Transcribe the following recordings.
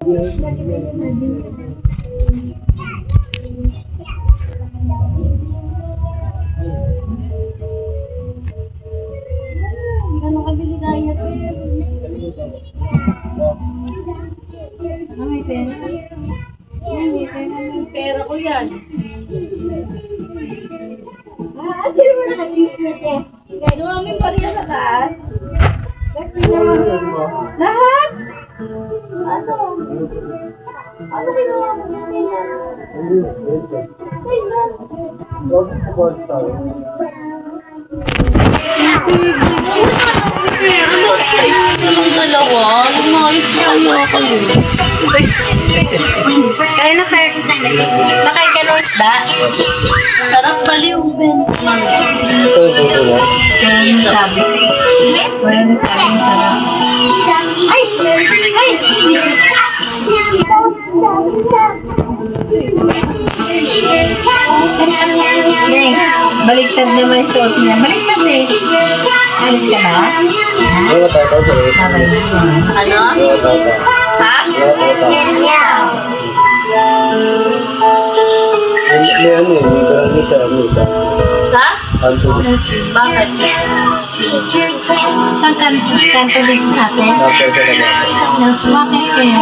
Hindi ka nakabili kaya, Pep. May pera. May pera. Pera ko yan. Hindi mo nakabili eh. Dumami pa rin sa taas. Lahat? Ano? Ano ginawa mo na nila? Ay, Anong dalawa? Lumayos na ako yun. Kaya na fair. Nakain ka ng isda? Sarap baliw, Ben. Sabi. Well, sarap. Ay! Ay! Neng, baliktad naman yung suot niya. Baliktad eh. Alis ka ba? Ano? Ha? Sa? Bakit? Saan kanto dito sa atin? Bakit kaya?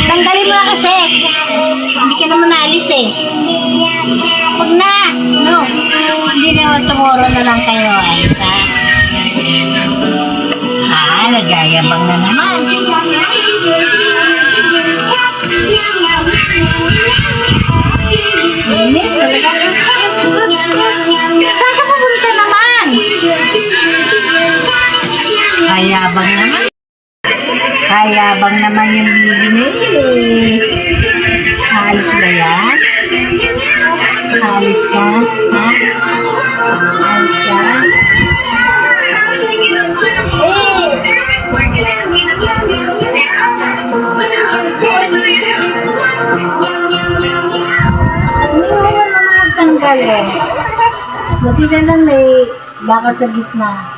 Tanggalin mo na kasi. Hindi ka naman naalis eh. Huwag na. No. Hindi naman tomorrow na lang kayo. Nagayabang na naman. Hindi, talaga. Saan ka pupunta naman? Kayabang naman. Kayabang naman yung bibili. Halis ba yan? Halis ka? Ha? Halis ka? Tanggal eh. Buti na lang may bakal sa gitna.